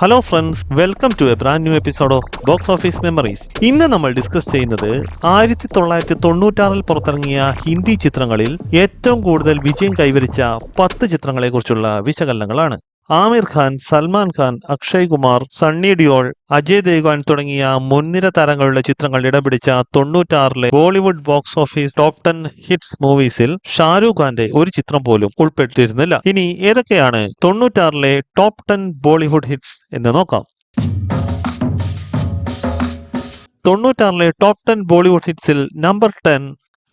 Hello friends, welcome to a brand new episode of box office memories. ഇന്ന് നമ്മൾ discuss ചെയ്യുന്നത് 1996 പുറത്തിറങ്ങിയ ഹിന്ദി ചിത്രങ്ങളിൽ ഏറ്റവും കൂടുതൽ വിജയം കൈവരിച്ച 10 ചിത്രങ്ങളെ കുറിച്ചുള്ള വിശകലനങ്ങളാണ്. ആമിർ ഖാൻ, സൽമാൻ ഖാൻ, അക്ഷയ് കുമാർ, സണ്ണി ഡിയോൾ, അജയ് ദേവ്ഗൺ തുടങ്ങിയ മുൻനിര താരങ്ങളുടെ ചിത്രങ്ങൾ ഇടപിടിച്ച 96 Bollywood box office top 10 hits മൂവീസിൽ ഷാരൂഖ് ഖാന്റെ ഒരു ചിത്രം പോലും ഉൾപ്പെട്ടിരുന്നില്ല. ഇനി ഏതൊക്കെയാണ് 96 ടോപ്പ് 10 ബോളിവുഡ് ഹിറ്റ്സ് എന്ന് നോക്കാം. 96 ടോപ്പ് 10 ബോളിവുഡ് ഹിറ്റ്സിൽ നമ്പർ 10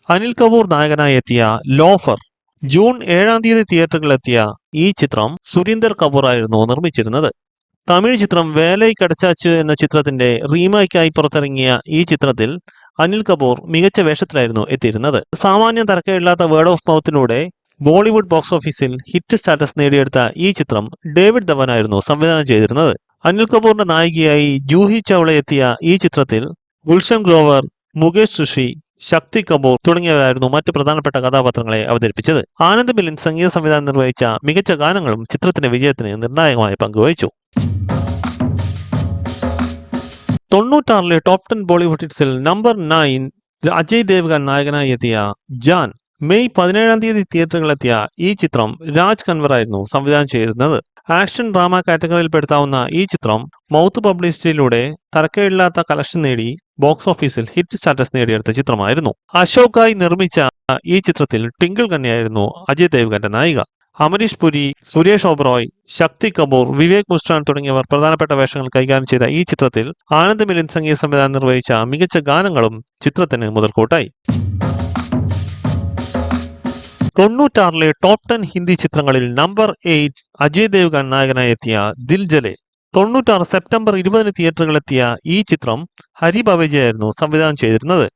അനിൽ കപൂർ നായകനായി എത്തിയ ലോഫർ. ജൂൺ 7 തിയേറ്ററുകളിലെത്തിയ ഈ ചിത്രം സുരീന്ദർ കപൂർ ആയിരുന്നു നിർമ്മിച്ചിരുന്നത്. തമിഴ് ചിത്രം വേലൈ കടച്ചാച്ചു എന്ന ചിത്രത്തിന്റെ റീമേക്കായി പുറത്തിറങ്ങിയ ഈ ചിത്രത്തിൽ അനിൽ കപൂർ മികച്ച വേഷത്തിലായിരുന്നു എത്തിയിരുന്നത്. സാമാന്യം തരക്കേടില്ലാത്ത വേർഡ് ഓഫ് മൗത്തിലൂടെ ബോളിവുഡ് ബോക്സ് ഓഫീസിൽ ഹിറ്റ് സ്റ്റാറ്റസ് നേടിയെടുത്ത ഈ ചിത്രം ഡേവിഡ് ധവൻ ആയിരുന്നു സംവിധാനം ചെയ്തിരുന്നത്. അനിൽ കപൂറിന്റെ നായികയായി ജൂഹി ചൗള എത്തിയ ഈ ചിത്രത്തിൽ ഗുൽഷൻ ഗ്രോവർ, മുകേഷ് ഋഷി, ശക്തി കപൂർ തുടങ്ങിയവരായിരുന്നു മറ്റ് പ്രധാനപ്പെട്ട കഥാപാത്രങ്ങളെ അവതരിപ്പിച്ചത്. ആനന്ദ് മിലിൻ സംഗീത സംവിധാനം നിർവഹിച്ച മികച്ച ഗാനങ്ങളും ചിത്രത്തിന്റെ വിജയത്തിന് നിർണായകമായ പങ്കുവഹിച്ചു. 96 ടോപ്പ് 10 ബോളിവുഡ് ഹിറ്റ്സിൽ നമ്പർ 9 അജയ് ദേവ്ഗൺ നായകനായി എത്തിയ ജാൻ. മെയ് 17 തിയേറ്ററുകളിലെത്തിയ ഈ ചിത്രം രാജ് കൻവർ ആയിരുന്നു സംവിധാനം ചെയ്തിരുന്നത്. ആക്ഷൻ ഡ്രാമ കാറ്റഗറിയിൽ പെടുത്താവുന്ന ഈ ചിത്രം മൗത്ത് പബ്ലിസിറ്റിയിലൂടെ തരക്കേടില്ലാത്ത കളക്ഷൻ നേടി ബോക്സ് ഓഫീസിൽ ഹിറ്റ് സ്റ്റാറ്റസ് നേടിയെടുത്ത ചിത്രമായിരുന്നു. അശോകായി നിർമ്മിച്ച ഈ ചിത്രത്തിൽ ട്വിങ്കിൾ കന്യയായിരുന്നു അജയ് ദേവ്ഗന്റെ നായിക. അമരീഷ് പുരി, സുരേഷ് ഓബ്രോയ്, ശക്തി കപൂർ, വിവേക് മുസ്റ്റാൻ തുടങ്ങിയവർ പ്രധാനപ്പെട്ട വേഷങ്ങൾ കൈകാര്യം ചെയ്ത ഈ ചിത്രത്തിൽ ആനന്ദ് മിലിൻ സംഗീത സംവിധാനം നിർവഹിച്ച മികച്ച ഗാനങ്ങളും ചിത്രത്തിന് മുതൽക്കൂട്ടായി. 96 ടോപ്പ് 10 ഹിന്ദി ചിത്രങ്ങളിൽ നമ്പർ 8 അജയ് ദേവ്ഗൺ നായകനായി എത്തിയ ദിൽ ജലെ. 96 സെപ്റ്റംബർ 20 തിയേറ്ററുകളിലെത്തിയ ഈ ചിത്രം ഹരി ബവേജയായിരുന്നു സംവിധാനം ചെയ്തിരുന്നത്.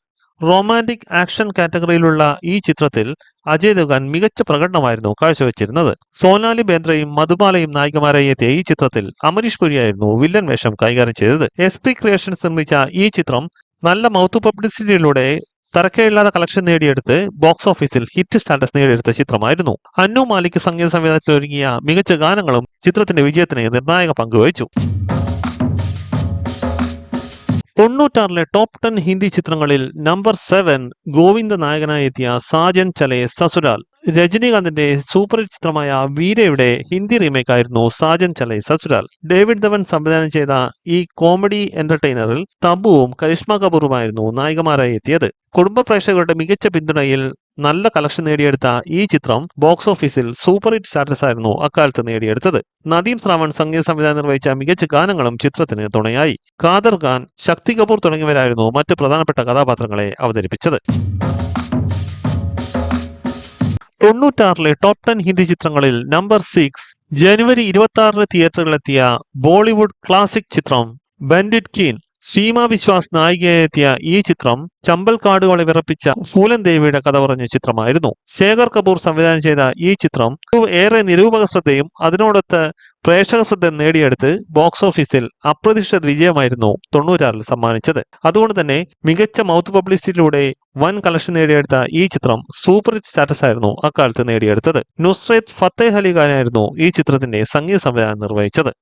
റൊമാന്റിക് ആക്ഷൻ കാറ്റഗറിയിലുള്ള ഈ ചിത്രത്തിൽ അജയ് ദേവ്ഗൺ മികച്ച പ്രകടനമായിരുന്നു കാഴ്ചവെച്ചിരുന്നത്. സോനാലി ബേന്ദ്രയും മധുബാലയും നായികമാരായി എത്തിയ ഈ ചിത്രത്തിൽ അമരീഷ് പുരിയായിരുന്നു വില്ലൻ വേഷം കൈകാര്യം ചെയ്തത്. SP ക്രിയേഷൻസ് നിർമ്മിച്ച ഈ ചിത്രം നല്ല മൗത്ത് പബ്ലിസിറ്റിയിലൂടെ തരക്കേടില്ലാത്ത കളക്ഷൻ നേടിയെടുത്ത് ബോക്സ് ഓഫീസിൽ ഹിറ്റ് സ്റ്റാറ്റസ് നേടിയെടുത്ത ചിത്രമായിരുന്നു. അന്നു മാലിക് സംഗീത സംവിധാനത്തിൽ ഒരുങ്ങിയ മികച്ച ഗാനങ്ങളും ചിത്രത്തിന്റെ വിജയത്തിന് നിർണായക പങ്കുവഹിച്ചു. 96 ടോപ്പ് 10 ഹിന്ദി ചിത്രങ്ങളിൽ നമ്പർ 7 ഗോവിന്ദ് നായകനായി എത്തിയ സാജൻ ചലെ സസുരാൽ. രജനീകാന്തിന്റെ സൂപ്പർ ഹിറ്റ് ചിത്രമായ വീരയുടെ ഹിന്ദി റീമേക്ക് ആയിരുന്നു സാജൻ ചലെ സസുരാൽ. ഡേവിഡ് ധവൻ സംവിധാനം ചെയ്ത ഈ കോമഡി എന്റർടൈനറിൽ തബുവും കരിഷ്മ കപൂറുമായിരുന്നു നായികമാരായി എത്തിയത്. കുടുംബ പ്രേക്ഷകരുടെ മികച്ച പിന്തുണയിൽ നല്ല കളക്ഷൻ നേടിയെടുത്ത ഈ ചിത്രം ബോക്സ് ഓഫീസിൽ സൂപ്പർ ഹിറ്റ് സ്റ്റാറ്റസ് ആയിരുന്നു അക്കാലത്ത് നേടിയെടുത്തത്. നദീം ശ്രാവൺ സംഗീത സംവിധാനം നിർവഹിച്ച മികച്ച ഗാനങ്ങളും ചിത്രത്തിന് തുണയായി. ഖാദർ ഖാൻ, ശക്തി കപൂർ തുടങ്ങിയവരായിരുന്നു മറ്റ് പ്രധാനപ്പെട്ട കഥാപാത്രങ്ങളെ അവതരിപ്പിച്ചത്. 96 ടോപ്പ് 10 ഹിന്ദി ചിത്രങ്ങളിൽ നമ്പർ 6 ജനുവരി 26 തിയേറ്ററുകളിലെത്തിയ ബോളിവുഡ് ക്ലാസിക് ചിത്രം ബൻഡിറ്റ് കീൻ. സീമ വിശ്വാസ് നായികയായി എത്തിയ ഈ ചിത്രം ചമ്പൽ കാടുകളെ വിറപ്പിച്ച ഫൂലൻ ദേവിയുടെ കഥ പറഞ്ഞ ചിത്രമായിരുന്നു. ശേഖർ കപൂർ സംവിധാനം ചെയ്ത ഈ ചിത്രം ഏറെ നിരൂപക ശ്രദ്ധയും അതിനോടൊത്ത് പ്രേക്ഷക ശ്രദ്ധ നേടിയെടുത്ത് ബോക്സ് ഓഫീസിൽ അപ്രതീക്ഷിത വിജയമായിരുന്നു 96 സമ്മാനിച്ചത്. അതുകൊണ്ട് തന്നെ മികച്ച മൗത്ത് പബ്ലിസിറ്റിയിലൂടെ വൻ കളക്ഷൻ നേടിയെടുത്ത ഈ ചിത്രം സൂപ്പർ ഹിറ്റ് സ്റ്റാറ്റസ് ആയിരുന്നു അക്കാലത്ത് നേടിയെടുത്തത്. നുസ്രത്ത് ഫത്തേഹ് അലി ഖാനായിരുന്നു ഈ ചിത്രത്തിന്റെ സംഗീത സംവിധാനം നിർവഹിച്ചത്.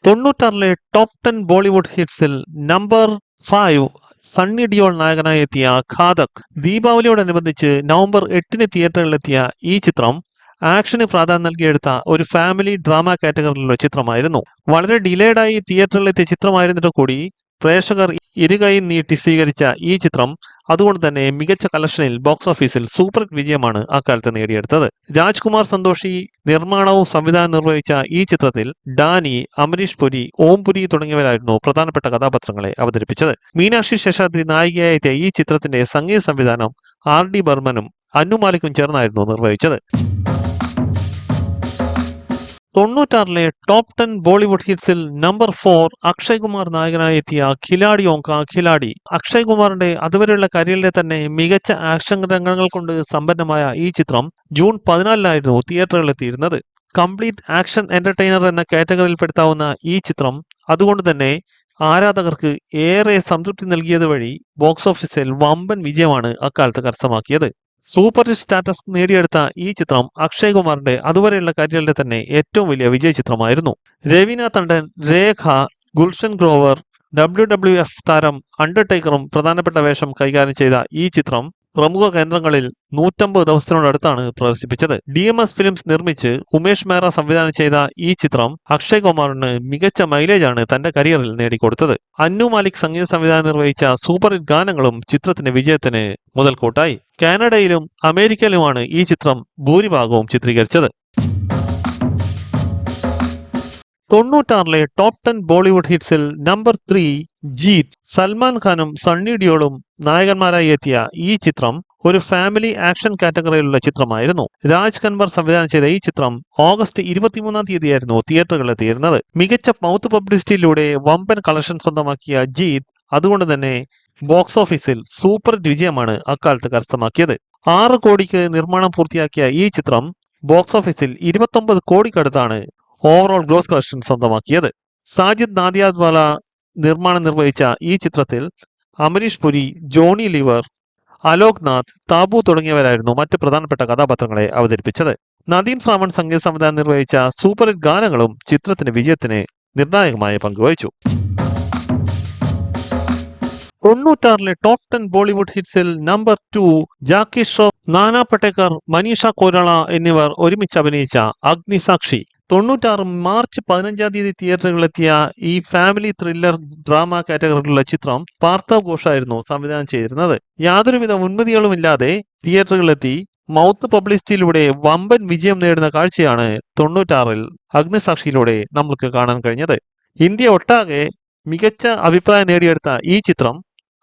96 ടോപ്പ് 10 ബോളിവുഡ് ഹിറ്റ്സിൽ നമ്പർ 5 സണ്ണി ഡിയോൾ നായകനായി എത്തിയ ഖാദക്. ദീപാവലിയോടനുബന്ധിച്ച് നവംബർ 8 തിയേറ്ററുകളിലെത്തിയ ഈ ചിത്രം ആക്ഷന് പ്രാധാന്യം നൽകിയെടുത്ത ഒരു ഫാമിലി ഡ്രാമ കാറ്റഗറിയിലുള്ള ചിത്രമായിരുന്നു. വളരെ ഡിലേഡായി തിയേറ്ററിലെത്തിയ ചിത്രമായിരുന്നിട്ട് കൂടി പ്രേക്ഷകർ ഇരുകൈ നീട്ടി സ്വീകരിച്ച ഈ ചിത്രം അതുകൊണ്ട് തന്നെ മികച്ച കളക്ഷനിൽ ബോക്സ് ഓഫീസിൽ സൂപ്പർ വിജയമാണ് അക്കാലത്ത് നേടിയെടുത്തത്. രാജ്കുമാർ സന്തോഷി നിർമ്മാണവും സംവിധാനം നിർവഹിച്ച ഈ ചിത്രത്തിൽ ഡാനി, അമരീഷ് പുരി, ഓം പുരി തുടങ്ങിയവരായിരുന്നു പ്രധാനപ്പെട്ട കഥാപാത്രങ്ങളെ അവതരിപ്പിച്ചത്. മീനാക്ഷി ശേഷാദ്രി നായികയായി എത്തിയ ഈ ചിത്രത്തിന്റെ സംഗീത സംവിധാനം RD ബർമനും അന്നു മാലിക്കും ചേർന്നായിരുന്നു നിർവഹിച്ചത്. 96 ടോപ്പ് 10 ബോളിവുഡ് ഹിറ്റ്സിൽ നമ്പർ 4 അക്ഷയ് കുമാർ നായകനായി എത്തിയ ഖിലാഡിയോं കാ ഖിലാഡി. അക്ഷയ് കുമാറിന്റെ അതുവരെയുള്ള കരിയറിലെ തന്നെ മികച്ച ആക്ഷൻ രംഗങ്ങൾ കൊണ്ട് സമ്പന്നമായ ഈ ചിത്രം ജൂൺ 14 തിയേറ്ററുകളിലെത്തിയിരുന്നത്. കംപ്ലീറ്റ് ആക്ഷൻ എന്റർടൈനർ എന്ന കാറ്റഗറിയിൽ പെടുത്താവുന്ന ഈ ചിത്രം അതുകൊണ്ട് തന്നെ ആരാധകർക്ക് ഏറെ സംതൃപ്തി നൽകിയത് വഴി ബോക്സ് ഓഫീസിൽ വമ്പൻ വിജയമാണ് അക്കാലത്ത് കരസ്ഥമാക്കിയത്. സൂപ്പർ ഹിറ്റ് സ്റ്റാറ്റസ് നേടിയെടുത്ത ഈ ചിത്രം അക്ഷയ് കുമാറിന്റെ അതുവരെയുള്ള കരിയറിലെ തന്നെ ഏറ്റവും വലിയ വിജയ ചിത്രമായിരുന്നു. രവീന ടണ്ടൻ, രേഖ, ഗുൽഷൻ ഗ്രോവർ, WWF താരം അണ്ടർടേക്കറും പ്രധാനപ്പെട്ട വേഷം കൈകാര്യം ചെയ്ത ഈ ചിത്രം പ്രമുഖ കേന്ദ്രങ്ങളിൽ 150 ദിവസത്തിനോടടുത്താണ് പ്രദർശിപ്പിച്ചത്. DMS ഫിലിംസ് നിർമ്മിച്ച് ഉമേഷ് മേറ സംവിധാനം ചെയ്ത ഈ ചിത്രം അക്ഷയ് കുമാറിന് മികച്ച മൈലേജാണ് തന്റെ കരിയറിൽ നേടിക്കൊടുത്തത്. അന്നു മാലിക് സംഗീത സംവിധാനം നിർവഹിച്ച സൂപ്പർ ഹിറ്റ് ഗാനങ്ങളും ചിത്രത്തിന്റെ വിജയത്തിന് മുതൽക്കൂട്ടായി. കാനഡയിലും അമേരിക്കയിലുമാണ് ഈ ചിത്രം ഭൂരിഭാഗവും ചിത്രീകരിച്ചത്. 96 ടോപ്പ് 10 ബോളിവുഡ് ഹിറ്റ്സിൽ നമ്പർ 3 ജീത്. സൽമാൻ ഖാനും സണ്ണി ഡിയോളും നായകന്മാരായി എത്തിയ ഈ ചിത്രം ഒരു ഫാമിലി ആക്ഷൻ കാറ്റഗറിയിലുള്ള ചിത്രമായിരുന്നു. രാജ് കൻവർ സംവിധാനം ചെയ്ത ഈ ചിത്രം ഓഗസ്റ്റ് 23-ാം തീയതിയായിരുന്നു തിയേറ്ററുകളിൽ എത്തിയിരുന്നത്. മികച്ച മൗത്ത് പബ്ലിസിറ്റിയിലൂടെ വമ്പൻ കളക്ഷൻ സ്വന്തമാക്കിയ ജീത് അതുകൊണ്ട് തന്നെ ബോക്സ് ഓഫീസിൽ സൂപ്പർ വിജയമാണ് അക്കാലത്ത് കരസ്ഥമാക്കിയത്. 6 കോടിക്ക് നിർമ്മാണം പൂർത്തിയാക്കിയ ഈ ചിത്രം ബോക്സ് ഓഫീസിൽ 29 കോടിക്കടുത്താണ് ഓവറോൾ ഗ്രോസ് കളക്ഷൻ സ്വന്തമാക്കിയത്. സാജിദ് നാദിയാദ്വാല നിർമ്മാണം നിർവഹിച്ച ഈ ചിത്രത്തിൽ അമരീഷ് പുരി, ജോണി ലിവർ, അലോക് നാഥ്, താബു തുടങ്ങിയവരായിരുന്നു മറ്റ് പ്രധാനപ്പെട്ട കഥാപാത്രങ്ങളെ അവതരിപ്പിച്ചത്. നദീം ശ്രാവൺ സംഗീത സംവിധാനം നിർവഹിച്ച സൂപ്പർ ഹിറ്റ് ഗാനങ്ങളും ചിത്രത്തിന്റെ വിജയത്തിന് നിർണായകമായ പങ്കുവഹിച്ചു. 96 ടോപ്പ് 10 ബോളിവുഡ് ഹിറ്റ്സിൽ നമ്പർ 2 ജാക്കി ഷ്രോഫ്, നാനാ പടേക്കർ, മനീഷ കൊയ്രാള എന്നിവർ ഒരുമിച്ച് അഭിനയിച്ച അഗ്നിസാക്ഷി. 96 മാർച്ച് 15-ാം തീയതി തിയേറ്ററുകളിലെത്തിയ ഈ ഫാമിലി ത്രില്ലർ ഡ്രാമ കാറ്റഗറിയിലുള്ള ചിത്രം പാർത്ഥവ് ഘോഷായിരുന്നു സംവിധാനം ചെയ്തിരുന്നത്. യാതൊരുവിധ മുൻവിധികളുമില്ലാതെ തിയേറ്ററുകളിലെത്തി മൗത്ത് പബ്ലിസിറ്റിയിലൂടെ വമ്പൻ വിജയം നേടുന്ന കാഴ്ചയാണ് 96-ൽ അഗ്നിസാക്ഷിയിലൂടെ നമുക്ക് കാണാൻ കഴിഞ്ഞത്. ഇന്ത്യ ഒട്ടാകെ മികച്ച അഭിപ്രായം നേടിയെടുത്ത ഈ ചിത്രം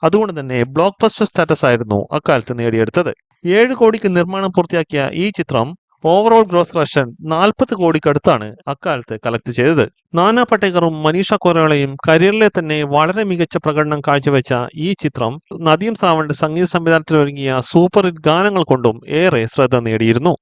അതുകൊണ്ട് തന്നെ ബ്ലോക്ക് ബസ്റ്റർ സ്റ്റാറ്റസ് ആയിരുന്നു അക്കാലത്ത് നേടിയെടുത്തത്. 7 കോടിക്ക് നിർമ്മാണം പൂർത്തിയാക്കിയ ഈ ചിത്രം ഓവറോൾ ഗ്രോസ് കളക്ഷൻ 40 കോടിക്കടുത്താണ് അക്കാലത്ത് കളക്ട് ചെയ്തത്. നാനാ പടേക്കറും മനീഷ കൊയ്രാളയും കരിയറിലെ തന്നെ വളരെ മികച്ച പ്രകടനം കാഴ്ചവെച്ച ഈ ചിത്രം നദീം ശ്രാവണിന്റെ സംഗീത സംവിധാനത്തിൽ ഒരുങ്ങിയ സൂപ്പർ ഹിറ്റ് ഗാനങ്ങൾ കൊണ്ടും ഏറെ ശ്രദ്ധ നേടിയിരുന്നു.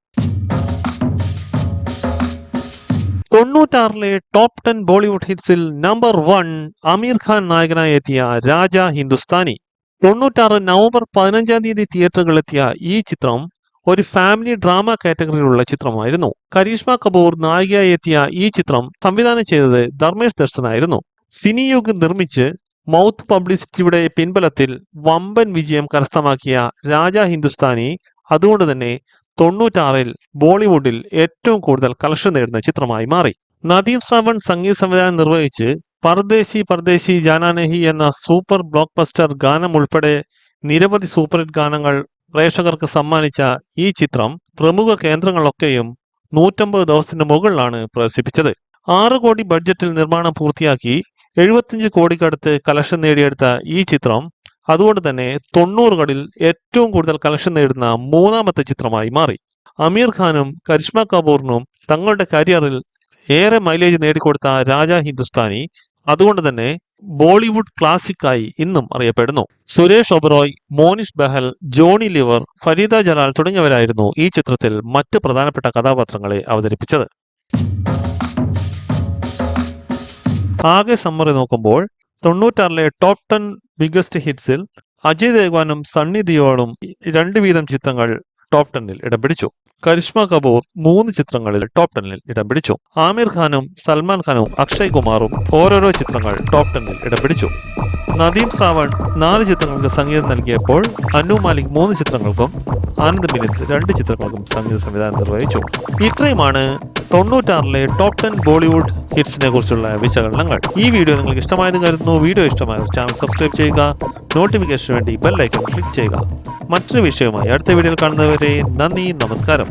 96 ടോപ്പ് 10 ബോളിവുഡ് ഹിറ്റ്സിൽ നമ്പർ 1 അമീർ ഖാൻ നായകനായി എത്തിയ രാജ ഹിന്ദുസ്ഥാനി. 96 നവംബർ 15-ാം തീയതി തിയേറ്ററുകളിലെത്തിയ ഈ ചിത്രം ഒരു ഫാമിലി ഡ്രാമ കാറ്റഗറിയിലുള്ള ചിത്രമായിരുന്നു. കരീഷ്മ കപൂർ നായികയായി എത്തിയ ഈ ചിത്രം സംവിധാനം ചെയ്തത് ധർമ്മേഷ് ദർശനായിരുന്നു. സിനിയുഗ് നിർമ്മിച്ച് മൗത്ത് പബ്ലിസിറ്റിയുടെ പിൻബലത്തിൽ വമ്പൻ വിജയം കരസ്ഥമാക്കിയ രാജ ഹിന്ദുസ്ഥാനി അതുകൊണ്ട് തന്നെ 96-ൽ ബോളിവുഡിൽ ഏറ്റവും കൂടുതൽ കളക്ഷൻ നേടുന്ന ചിത്രമായി മാറി. നദീം ശ്രാവൺ സംഗീത സംവിധാനം നിർവഹിച്ച് പർദേശി പർദേശി ജാനാ നഹി എന്ന സൂപ്പർ ബ്ലോക്ക് ബസ്റ്റർ ഗാനം ഉൾപ്പെടെ നിരവധി സൂപ്പർ ഹിറ്റ് ഗാനങ്ങൾ പ്രേക്ഷകർക്ക് സമ്മാനിച്ച ഈ ചിത്രം പ്രമുഖ കേന്ദ്രങ്ങളൊക്കെയും 150 ദിവസത്തിന് മുകളിലാണ് പ്രദർശിപ്പിച്ചത്. 6 കോടി ബഡ്ജറ്റിൽ നിർമ്മാണം പൂർത്തിയാക്കി 75 കോടിക്കടുത്ത് കളക്ഷൻ നേടിയെടുത്ത ഈ ചിത്രം അതുകൊണ്ട് തന്നെ 90കളിൽ ഏറ്റവും കൂടുതൽ കളക്ഷൻ നേടുന്ന 3ാമത്തെ ചിത്രമായി മാറി. അമീർ ഖാനും കരിഷ്മ കപൂറിനും തങ്ങളുടെ കരിയറിൽ ഏറെ മൈലേജ് നേടിക്കൊടുത്ത രാജ ഹിന്ദുസ്ഥാനി അതുകൊണ്ട് തന്നെ ബോളിവുഡ് ക്ലാസിക്കായി ഇന്നും അറിയപ്പെടുന്നു. സുരേഷ് ഒബറോയ്, മോനിഷ് ബെഹൽ, ജോണി ലിവർ, ഫരീദ ജലാൽ തുടങ്ങിയവരായിരുന്നു ഈ ചിത്രത്തിൽ മറ്റ് പ്രധാനപ്പെട്ട കഥാപാത്രങ്ങളെ അവതരിപ്പിച്ചത്. ആകെ സമ്മറി നോക്കുമ്പോൾ 96 ടോപ്പ് 10 ബിഗസ്റ്റ് ഹിറ്റ്സിൽ അജയ് ദേവ്ഗനും സണ്ണി ദിയോളും 2 വീതം ചിത്രങ്ങൾ ടോപ്പ് 10-ൽ ഇടം പിടിച്ചു. കരിഷ്മ കപൂർ 3 ചിത്രങ്ങളിൽ ടോപ്പ് 10-ൽ ഇടം പിടിച്ചു. ആമിർ ഖാനും സൽമാൻ ഖാനും അക്ഷയ് കുമാറും ഓരോരോ ചിത്രങ്ങൾ ടോപ്പ് 10-ൽ ഇടം പിടിച്ചു. നദീം ശ്രാവൺ 4 ചിത്രങ്ങൾക്ക് സംഗീതം നൽകിയപ്പോൾ അന്നു മാലിക് 3 ചിത്രങ്ങൾക്കും ആനന്ദ് മിനിത് 2 ചിത്രങ്ങൾക്കും സംഗീത സംവിധാനം നിർവഹിച്ചു. ഇത്രയുമാണ് 96 ടോപ്പ് 10 ബോളിവുഡ് ഹിറ്റ്സിനെ കുറിച്ചുള്ള വിശകലനങ്ങൾ. ഈ വീഡിയോ നിങ്ങൾക്ക് ഇഷ്ടമായെന്ന് കരുതുന്നു. വീഡിയോ ഇഷ്ടമായാൽ ചാനൽ സബ്സ്ക്രൈബ് ചെയ്യുക, നോട്ടിഫിക്കേഷന് വേണ്ടി ബെൽ ഐക്കൺ ക്ലിക്ക് ചെയ്യുക. മറ്റൊരു വിഷയവുമായി അടുത്ത വീഡിയോയിൽ കാണുന്നവരെ നന്ദി, നമസ്കാരം.